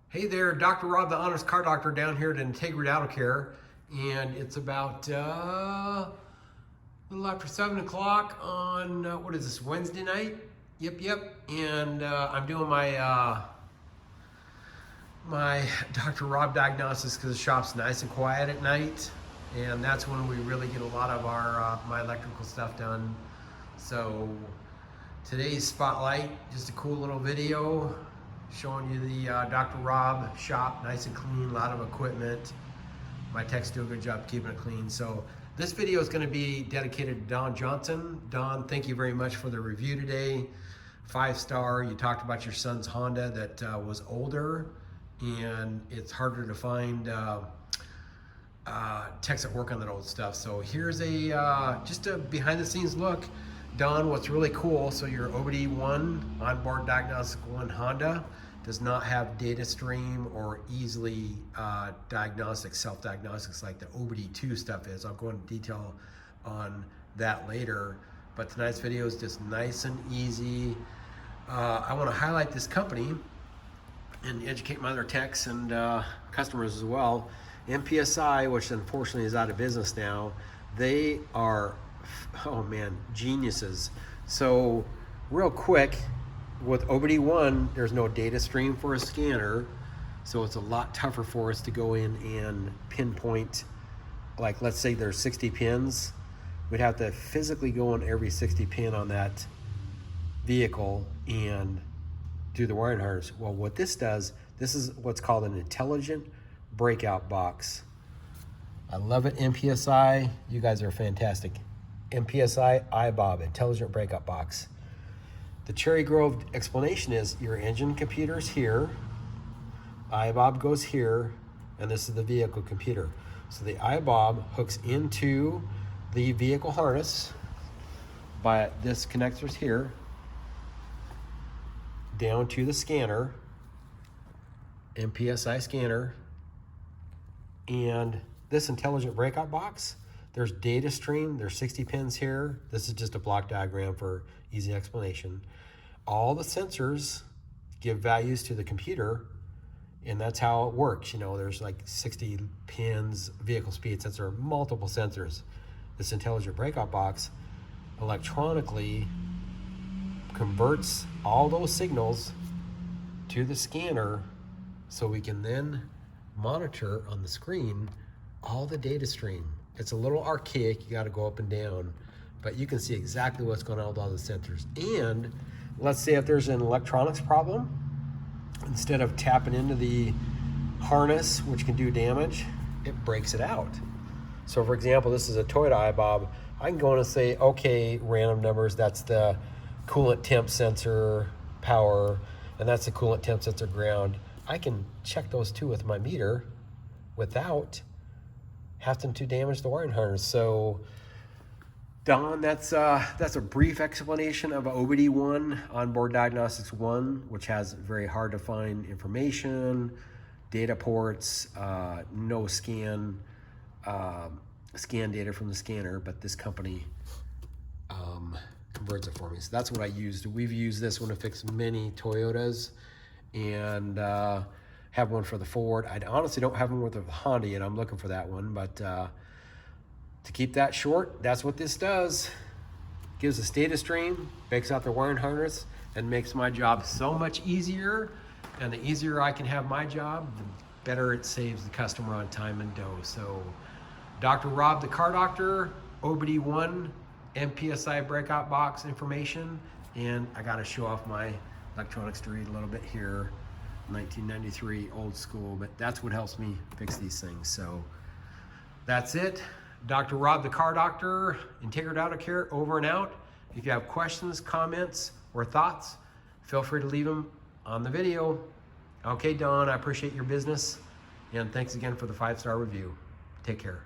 Hey there, Dr. Rob, the Honest Car Doctor down here at Integrity Auto Care, and it's about a little after 7 o'clock on, what is this, Wednesday night? Yep. And I'm doing my my Dr. Rob diagnosis because the shop's nice and quiet at night, and that's when we really get a lot of our my electrical stuff done. So today's spotlight, just a cool little video showing you the Dr. Rob shop, nice and clean, a lot of equipment. My techs do a good job keeping it clean. So this video is going to be dedicated to Don Johnson. Don, thank you very much for the review today. 5-star. You talked about your son's Honda that was older, and it's harder to find techs that work on that old stuff. So here's a just a behind-the-scenes look. Don, what's really cool, so your OBD-1 onboard diagnostic 1 Honda does not have data stream or easily self-diagnostics like the OBD-2 stuff is. I'll go into detail on that later, but tonight's video is just nice and easy. I want to highlight this company and educate my other techs and customers as well. MPSI, which unfortunately is out of business now, they are, oh man, geniuses. So real quick, with OBD-1, there's no data stream for a scanner, so it's a lot tougher for us to go in and pinpoint, like let's say there's 60 pins, we'd have to physically go on every 60 pin on that vehicle and do the wiring harness. Well, what this does, this is what's called an intelligent breakout box. I love it, MPSI. You guys are fantastic. MPSI iBob, intelligent breakout box. The Cherry Grove explanation is your engine computer's here, iBob goes here, and this is the vehicle computer. So the iBob hooks into the vehicle harness by this connector's here, down to the scanner, MPSI scanner, and this intelligent breakout box, there's data stream, there's 60 pins here. This is just a block diagram for easy explanation. All the sensors give values to the computer, and that's how it works. You know, there's like 60 pins, vehicle speed sensor, multiple sensors. This intelligent breakout box electronically converts all those signals to the scanner so we can then monitor on the screen all the data stream. It's a little archaic, you gotta go up and down, but you can see exactly what's going on with all the sensors. And let's say if there's an electronics problem, instead of tapping into the harness, which can do damage, it breaks it out. So for example, this is a Toyota iBob. I can go in and say, okay, random numbers, that's the coolant temp sensor power, and that's the coolant temp sensor ground. I can check those two with my meter without having to damage the wiring harness. So Don, that's a brief explanation of OBD-1 onboard diagnostics 1, which has very hard to find information, data ports, no scan data from the scanner, but this company converts it for me. So that's what I used. We've used this one to fix many Toyotas, and have one for the Ford. I honestly don't have one with the Honda yet. I'm looking for that one, but to keep that short, that's what this does. Gives us data stream, breaks out the wiring harness, and makes my job so much easier. And the easier I can have my job, the better it saves the customer on time and dough. So Dr. Rob, the Car Doctor, OBD-1, MPSI breakout box information, and I gotta show off my electronics to read a little bit here. 1993, old school, but that's what helps me fix these things. So that's it. Dr. Rob, the Car Doctor, Integrity Auto Care, over and out. If you have questions, comments, or thoughts, feel free to leave them on the video. Okay, Don, I appreciate your business, and thanks again for the 5-star review. Take care.